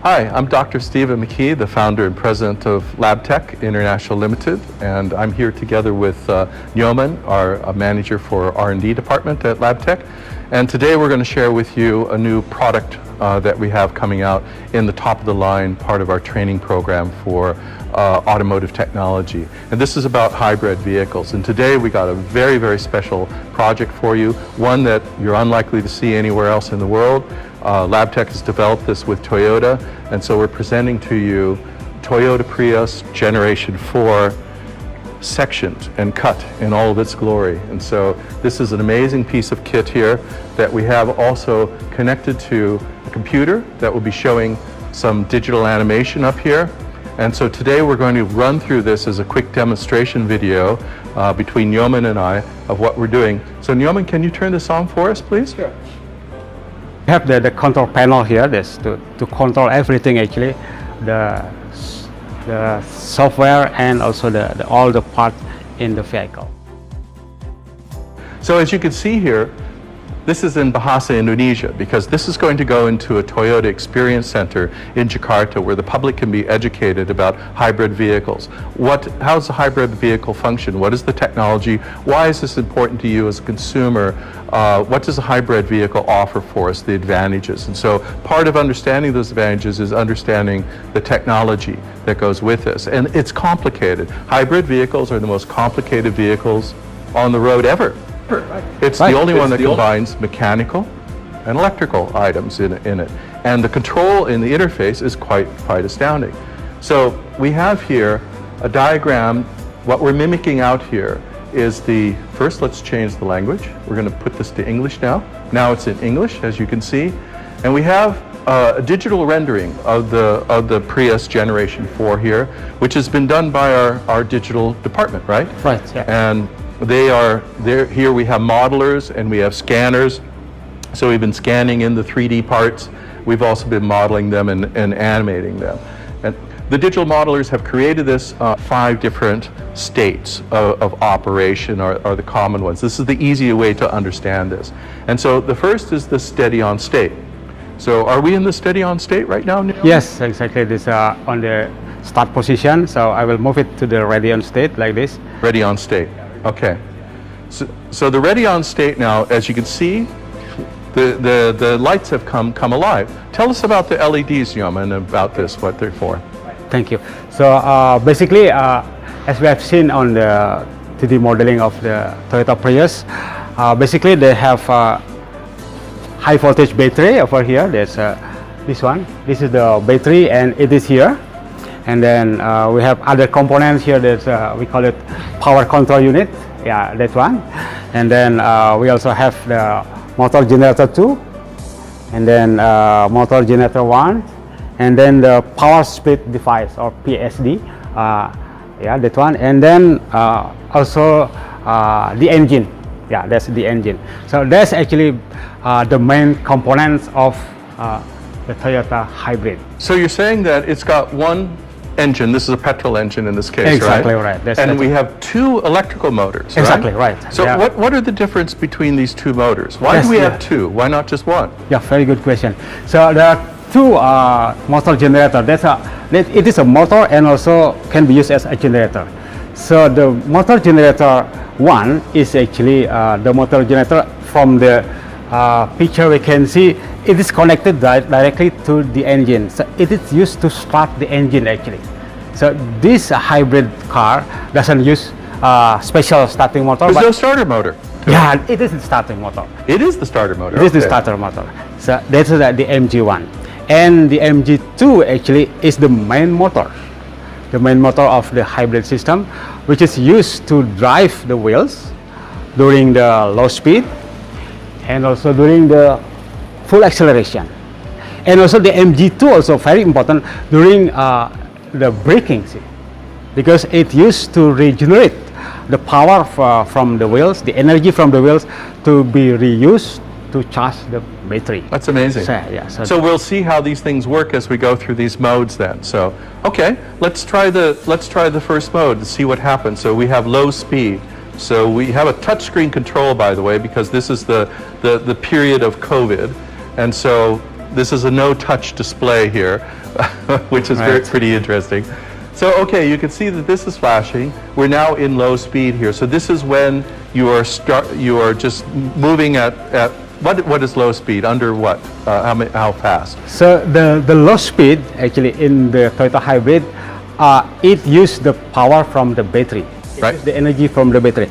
Hi, I'm Dr. Stephen McKee, the founder and president of Labtech International Limited, and I'm here together with Nyoman, our manager for R&D department at Labtech. And today we're going to share with you a new product that we have coming out in the top of the line part of our training program for automotive technology. And this is about hybrid vehicles. And today we got a very, very special project for you, one that you're unlikely to see anywhere else in the world. Labtech has developed this with Toyota, and so we're presenting to you Toyota Prius Generation 4 sectioned and cut in all of its glory. And so this is an amazing piece of kit here that we have also connected to a computer that will be showing some digital animation up here. And so today we're going to run through this as a quick demonstration video between Nyoman and I of what we're doing. So Nyoman, can you turn this on for us, please? Sure. We have the control panel here. This to control everything actually, the software and also all the parts in the vehicle. So as you can see here, this is in Bahasa, Indonesia, because this is going to go into a Toyota Experience Center in Jakarta where the public can be educated about hybrid vehicles. How does a hybrid vehicle function? What is the technology? Why is this important to you as a consumer? What does a hybrid vehicle offer for us, the advantages? And so part of understanding those advantages is understanding the technology that goes with this. And it's complicated. Hybrid vehicles are the most complicated vehicles on the road ever. It's the only one that combines mechanical and electrical items in it. And the control in the interface is quite astounding. So we have here a diagram. What we're mimicking out here is first let's change the language. We're going to put this to English now. Now it's in English, as you can see. And we have a digital rendering of the Prius Generation 4 here, which has been done by our digital department, right? Right, yeah. And here we have modelers and we have scanners. So we've been scanning in the 3D parts. We've also been modeling them and animating them. And the digital modelers have created this 5 different states of operation are the common ones. This is the easy way to understand this. And so the first is the steady on state. So are we in the steady on state right now, Neil? Yes, exactly. This on the start position. So I will move it to the ready on state like this. Ready on state. Okay. So the ready on state now, as you can see, the lights have come alive. Tell us about the LEDs, Nyoman, and about this, what they're for. Thank you. So basically, as we have seen on the 3D modeling of the Toyota Prius, basically they have high voltage battery over here. There's this one. This is the battery, and it is here. And then we have other components here. There's we call it power control unit. Yeah, that one. And then we also have the motor generator 2, and then motor generator 1, and then the power split device or PSD. Yeah, that one. And then also the engine. Yeah, that's the engine. So that's actually the main components of the Toyota hybrid. So you're saying that it's got one engine. This is a petrol engine in this case, exactly right? Right. And we have 2 electrical motors, exactly right. So yeah. what are the difference between these 2 motors? Why do we have 2? Why not just 1? Yeah, very good question. So there are 2 motor generator. It is a motor and also can be used as a generator. So the motor generator 1 is actually the motor generator. From the picture we can see it is connected directly to the engine. So it is used to start the engine actually. So this hybrid car doesn't use special starting motor. There's no starter motor. Yeah, it is the starting motor. It is the starter motor. It is the starter motor. So that's the MG1. And the MG2 actually is the main motor. The main motor of the hybrid system, which is used to drive the wheels during the low speed and also during the full acceleration. And also the MG2 also very important during the braking, because it used to regenerate the power from the wheels, the energy from the wheels to be reused to charge the battery. That's amazing. So, yeah, so we'll see how these things work as we go through these modes then. So, okay, let's try the first mode to see what happens. So we have low speed. So we have a touchscreen control, by the way, because this is the period of COVID. And so this is a no-touch display here. which is Right. pretty interesting. So, okay, you can see that this is flashing. We're now in low speed here. So this is when you are just moving at what is low speed? Under what? How fast? So the low speed actually in the Toyota hybrid, it uses the power from the battery. Right. The energy from the battery.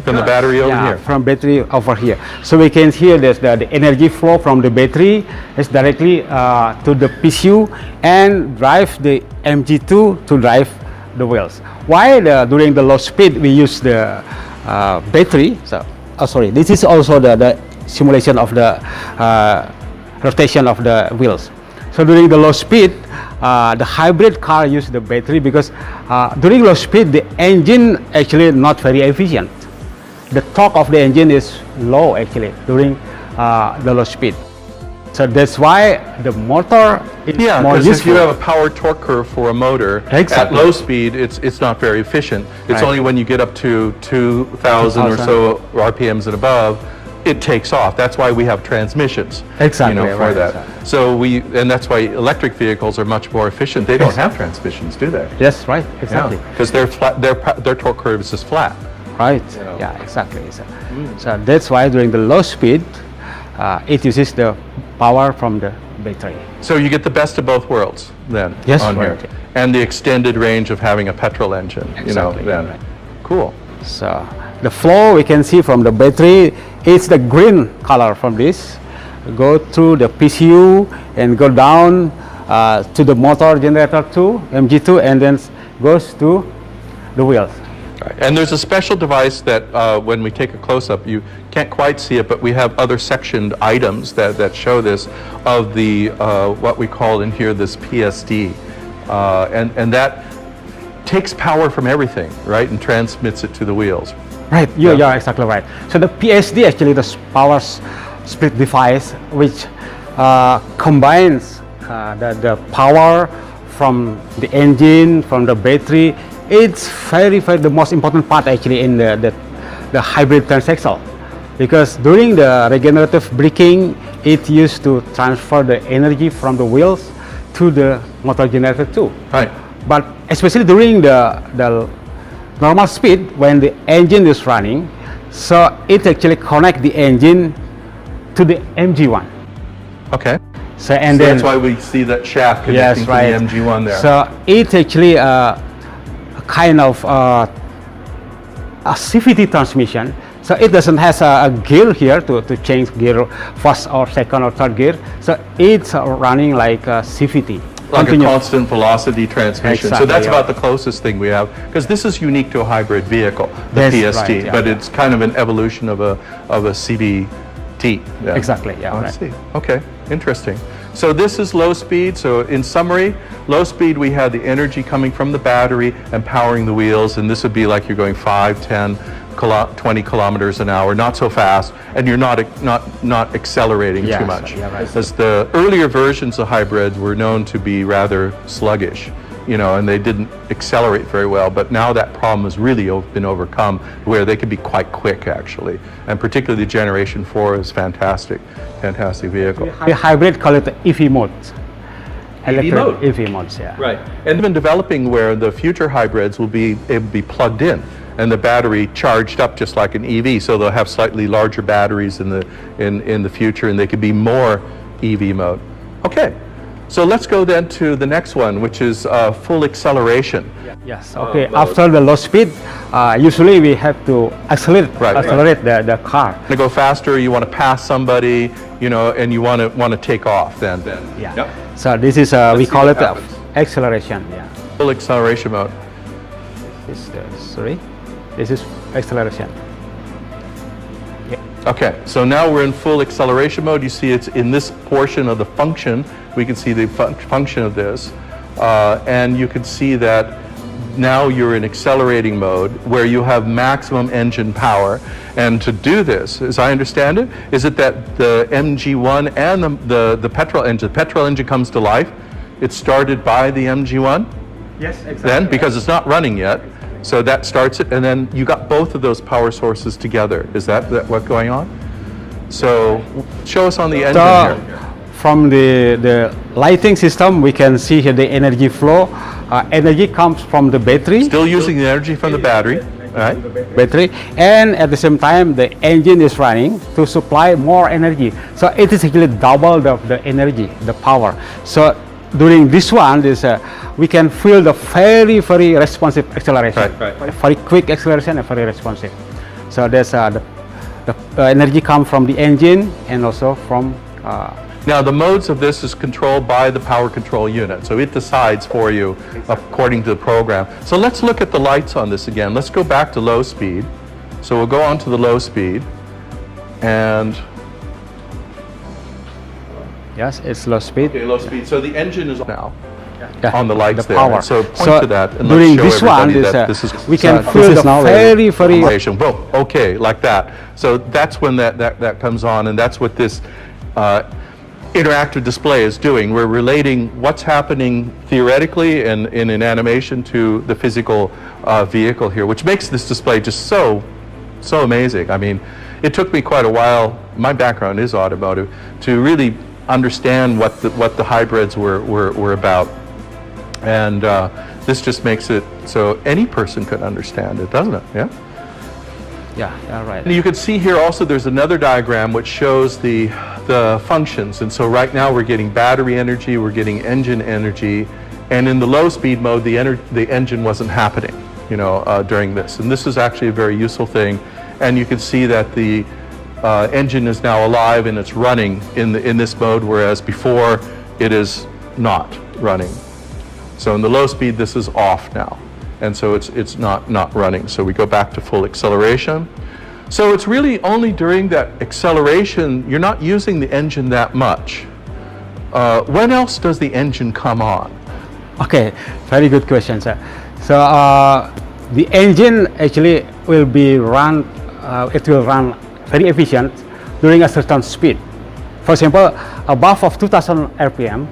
From the battery over here. From battery over here. So we can hear this, the energy flow from the battery is directly to the PCU and drive the MG2 to drive the wheels. While during the low speed we use the battery. So, sorry, this is also the simulation of the rotation of the wheels. So during the low speed, the hybrid car uses the battery because during low speed the engine actually not very efficient. The torque of the engine is low actually during the low speed. So that's why the motor is more because useful. if you have a power torque curve for a motor at Exactly. low speed, it's not very efficient. It's Right. only when you get up to 2,000 or so RPMs and above, it takes off. That's why we have transmissions. Exactly, for right, that. exactly. So and that's why electric vehicles are much more efficient. They don't have transmissions, do they? Yes, right, exactly. Because their torque curve is just flat. Right, yeah, exactly. So that's why during the low speed, it uses the power from the battery. So you get the best of both worlds then Yes, on here. right. And the extended range of having a petrol engine, Exactly, then. right. Cool. So the flow we can see from the battery is the green color from this. Go through the PCU and go down to the motor generator 2, MG2, and then goes to the wheels. Right. And there's a special device that when we take a close-up, you can't quite see it, but we have other sectioned items that show this of the, what we call in here, this PSD. And that takes power from everything, right, and transmits it to the wheels. Right, you're exactly right. So the PSD actually the power split device which combines the power from the engine, from the battery. It's very the most important part actually in the hybrid transaxle, because during the regenerative braking it used to transfer the energy from the wheels to the motor generator too. Right. But especially during the normal speed when the engine is running, so it actually connect the engine to the MG1. Okay. So And that's why we see that shaft connecting yes, right. to the MG1 there. So it actually a kind of a CVT transmission. So it doesn't have a gear here to change gear first or second or third gear. So it's running like a CVT. Like a constant velocity transmission. So Exactly, that's yeah. about the closest thing we have, because this is unique to a hybrid vehicle, the That's PST, right, yeah, but yeah. it's kind of an evolution of a CVT. Yeah. Exactly, yeah. Oh, I right. see. Okay, interesting. So this is low speed. So in summary, low speed, we had the energy coming from the battery and powering the wheels, and this would be like you're going 5, 10, 20 kilometers an hour, not so fast, and you're not accelerating Yes, too much. yeah, right. Because the earlier versions of hybrids were known to be rather sluggish, and they didn't accelerate very well. But now that problem has really been overcome, where they can be quite quick, actually. And particularly the Generation 4 is fantastic vehicle. The hybrid call it EV mode. mode. EV modes, yeah. Right. And been developing where the future hybrids will be able to be plugged in and the battery charged up just like an EV. So they'll have slightly larger batteries in the future, and they could be more EV mode. Okay. So let's go then to the next one, which is full acceleration. Yes. Okay. After the low speed, usually we have to accelerate the car. To go faster, you want to pass somebody, and you want to take off then. Yeah. Yep. So this is we see call what it happens. acceleration. Yeah. Full acceleration mode. This is acceleration. Okay, so now we're in full acceleration mode. You see it's in this portion of the function. We can see the function of this. And you can see that now you're in accelerating mode where you have maximum engine power. And to do this, as I understand it, is it that the MG1 and the petrol engine comes to life? It's started by the MG1? Yes, exactly. Then, because it's not running yet. So that starts it, and then you got both of those power sources together. Is that what's going on? So show us on the engine here. from the lighting system, we can see here the energy flow. Energy comes from the battery. Still using the energy from the battery, right? Battery, and at the same time the engine is running to supply more energy, so it is actually double the energy, the power. So during this one, we can feel the very responsive acceleration, Right. very quick acceleration and very responsive. So there's the energy comes from the engine and also from Now, the modes of this is controlled by the power control unit, so it decides for you according to the program. So let's look at the lights on this again. Let's go back to low speed. So we'll go on to the low speed, and yes, it's low speed. okay, low speed. So the engine is now Yeah, on the lights there. power. And so point to that and during let's show this one, everybody that this is we can so feel this the is now very information. Boom. Okay, like that. So that's when that comes on, and that's what this interactive display is doing. We're relating what's happening theoretically and in an animation to the physical vehicle here, which makes this display just so amazing. I mean, it took me quite a while, my background is automotive, to really understand what the hybrids were about. And this just makes it so any person could understand it, doesn't it? Yeah? Yeah, right. And you can see here also there's another diagram which shows the functions. And so right now we're getting battery energy, we're getting engine energy, and in the low speed mode the engine wasn't happening, you know, during this. And this is actually a very useful thing. And you can see that the engine is now alive and it's running in this mode, whereas before it is not running. So in the low speed this is off now. And so it's not running. So we go back to full acceleration. So it's really only during that acceleration, you're not using the engine that much. When else does the engine come on? Okay, very good question, sir. So the engine actually will be run, it will run very efficient during a certain speed. For example, above of 2000 RPM,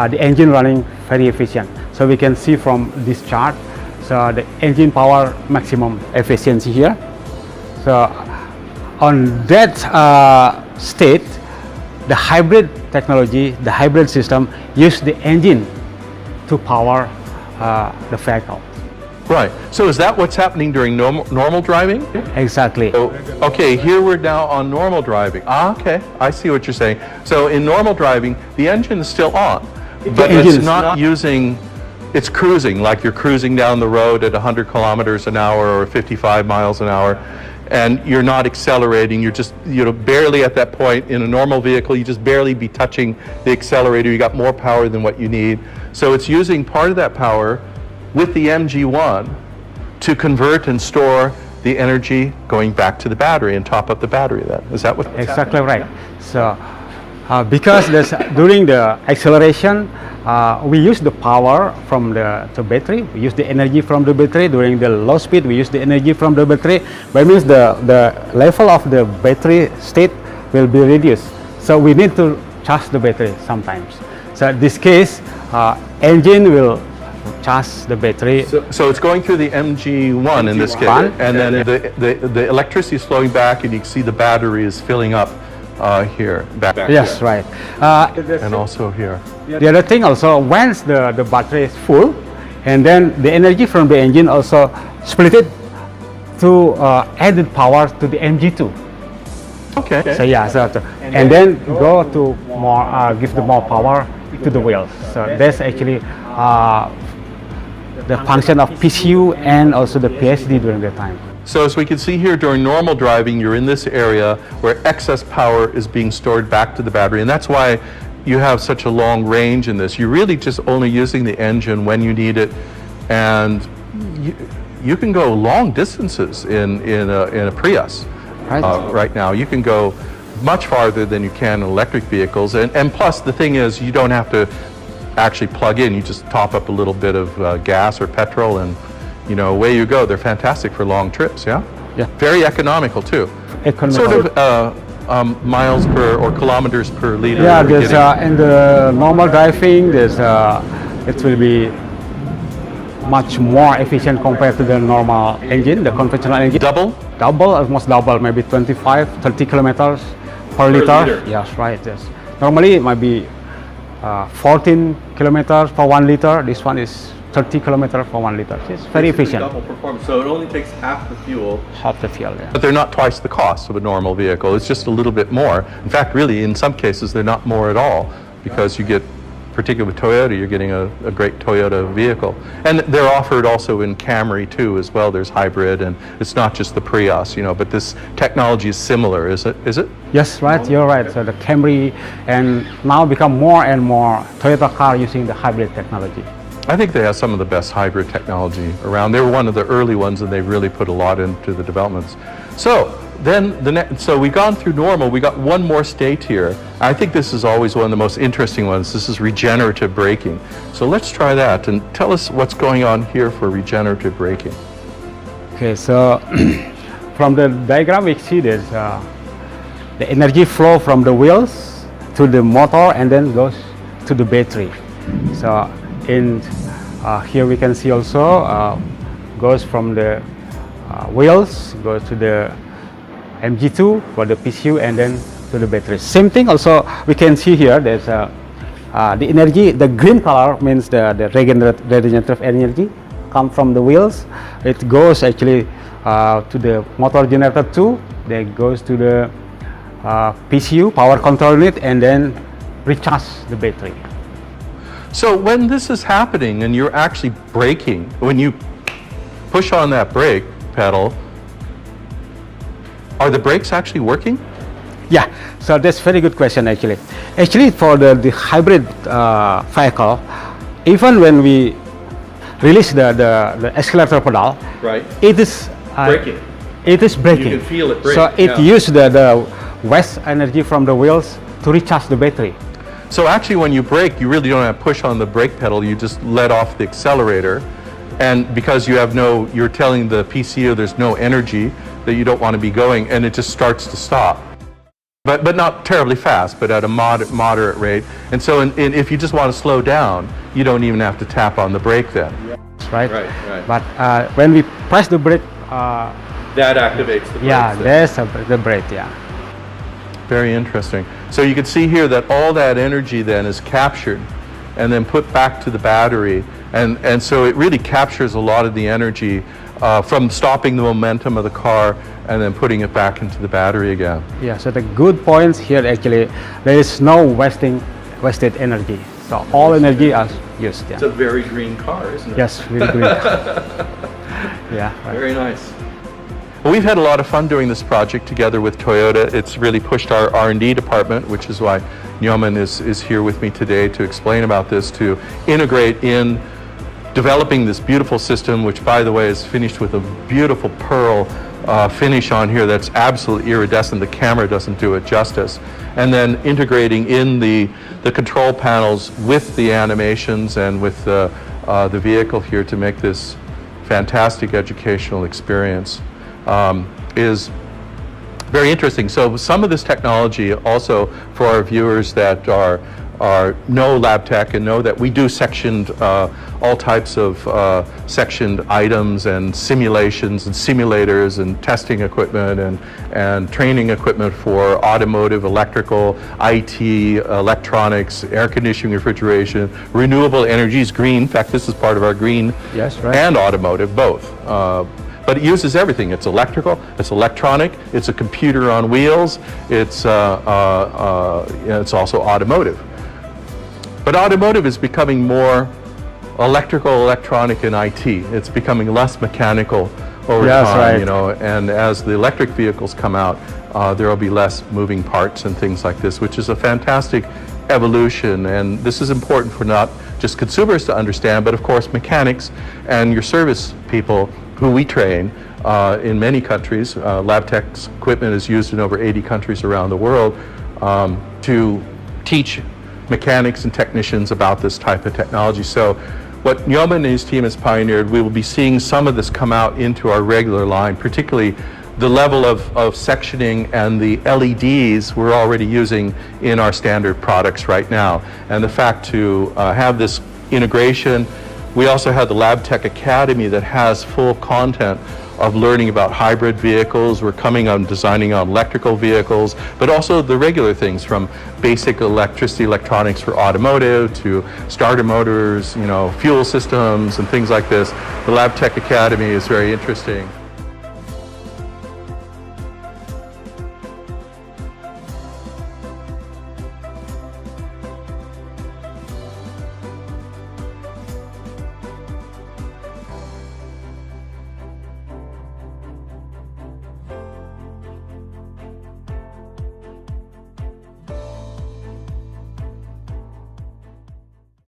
the engine running very efficient. So we can see from this chart, so the engine power maximum efficiency here. So on that state, the hybrid technology, the hybrid system use the engine to power the vehicle. Right. So is that what's happening during normal driving? Exactly. So, okay, here we're now on normal driving. Okay, I see what you're saying. So in normal driving, the engine is still on, but it's not using, it's cruising, like you're cruising down the road at 100 kilometers an hour or 55 miles an hour, and you're not accelerating, you're just, you know, barely at that point. In a normal vehicle, you just barely be touching the accelerator, you got more power than what you need. So it's using part of that power with the MG1 to convert and store the energy going back to the battery and top up the battery then. Is that what? Exactly right. So because during the acceleration, we use the power from the battery, we use the energy from the battery. During the low speed, we use the energy from the battery. That means the level of the battery state will be reduced. So we need to charge the battery sometimes. So in this case, engine will charge the battery. So it's going through the MG1 in this case, and then the electricity is flowing back, and you can see the battery is filling up here, back. Yes, right. And also here. The other thing also, once the battery is full, and then the energy from the engine also split it to added power to the MG2. Okay. So yeah, and then go to more, give the more power to the wheels. So that's actually the function of PCU and also the PSD during that time. So as we can see here, during normal driving, you're in this area where excess power is being stored back to the battery, and that's why you have such a long range in this. You're really just only using the engine when you need it, and you can go long distances in a Prius right now. You can go much farther than you can in electric vehicles, and plus the thing is, you don't have to actually plug in. You just top up a little bit of gas or petrol, and you know, away you go. They're fantastic for long trips. Yeah. Yeah. Very economical too. Economical. Sort of miles per or kilometers per liter. Yeah, there's in the normal driving, there's it will be much more efficient compared to the normal engine, the conventional engine. Double, almost double, maybe 25, 30 kilometers per liter. Yes, right. Yes, Normally it might be 14 kilometers per 1 liter. This one is 30 kilometers per 1 liter. It's very efficient. Double performance. So it only takes half the fuel. Half the fuel, yeah. But they're not twice the cost of a normal vehicle. It's just a little bit more. In fact, really, in some cases, they're not more at all, because you get, particularly with Toyota, you're getting a great Toyota vehicle. And they're offered also in Camry too as well. There's hybrid, and it's not just the Prius, but this technology is similar, is it? Yes, right, you're right. So the Camry and now become more and more Toyota car using the hybrid technology. I think they have some of the best hybrid technology around. They were one of the early ones, and they really put a lot into the developments. So then so we've gone through normal. We got one more state here. I think this is always one of the most interesting ones. This is regenerative braking. So let's try that, and tell us what's going on here for regenerative braking. Okay, so from the diagram we see there's the energy flow from the wheels to the motor and then goes to the battery. So in here we can see also goes from the wheels, goes to the MG2 for the PCU and then to the battery. Same thing also we can see here. There's the energy, the green color means the regenerative energy come from the wheels. It goes actually to the motor generator 2, then goes to the PCU, power control unit, and then recharge the battery. So when this is happening and you're actually braking, when you push on that brake pedal, are the brakes actually working? Yeah, so that's very good question actually. Actually for the hybrid vehicle, even when we release the accelerator pedal, right, it is braking. It is braking. You can feel it brake. So it uses the waste energy from the wheels to recharge the battery. So actually when you brake, you really don't have to push on the brake pedal, you just let off the accelerator, and because you have you're telling the PCU there's no energy, that you don't want to be going, and it just starts to stop. But not terribly fast, but at a moderate rate. And so if you just want to slow down, you don't even have to tap on the brake then. Right? Right. But when we press the brake, that activates the brakes. Yeah, there's the brake, yeah. Very interesting. So you can see here that all that energy then is captured and then put back to the battery. And so it really captures a lot of the energy from stopping the momentum of the car and then putting it back into the battery again. Yeah, so the good points here actually, there is no wasted energy. So all energy is used. Yeah. It's a very green car, isn't it? Yes, really green. Yeah. Right. Very nice. Well, we've had a lot of fun doing this project together with Toyota. It's really pushed our R&D department, which is why Nyoman is here with me today to explain about this, to integrate in developing this beautiful system, which by the way is finished with a beautiful pearl finish on here that's absolutely iridescent. The camera doesn't do it justice. And then integrating in the control panels with the animations and with the vehicle here to make this fantastic educational experience is very interesting. So some of this technology also for our viewers that know Labtech and know that we do sectioned all types of sectioned items and simulations and simulators and testing equipment and training equipment for automotive, electrical, IT, electronics, air conditioning, refrigeration, renewable energies, green. In fact, this is part of our green. Yes, right. And automotive, both. But it uses everything. It's electrical, it's electronic, it's a computer on wheels, it's also automotive. But automotive is becoming more electrical, electronic, and IT. It's becoming less mechanical over time, right. And as the electric vehicles come out, there will be less moving parts and things like this, which is a fantastic evolution. And this is important for not just consumers to understand, but of course mechanics and your service people who we train in many countries. Labtech's equipment is used in over 80 countries around the world to teach mechanics and technicians about this type of technology. So what Nyoman and his team has pioneered, we will be seeing some of this come out into our regular line, particularly the level of sectioning and the LEDs we're already using in our standard products right now. And the fact to have this integration, we also have the Labtech Academy that has full content of learning about hybrid vehicles. We're coming on designing on electrical vehicles, but also the regular things from basic electricity, electronics for automotive to starter motors, fuel systems and things like this. The Labtech Academy is very interesting.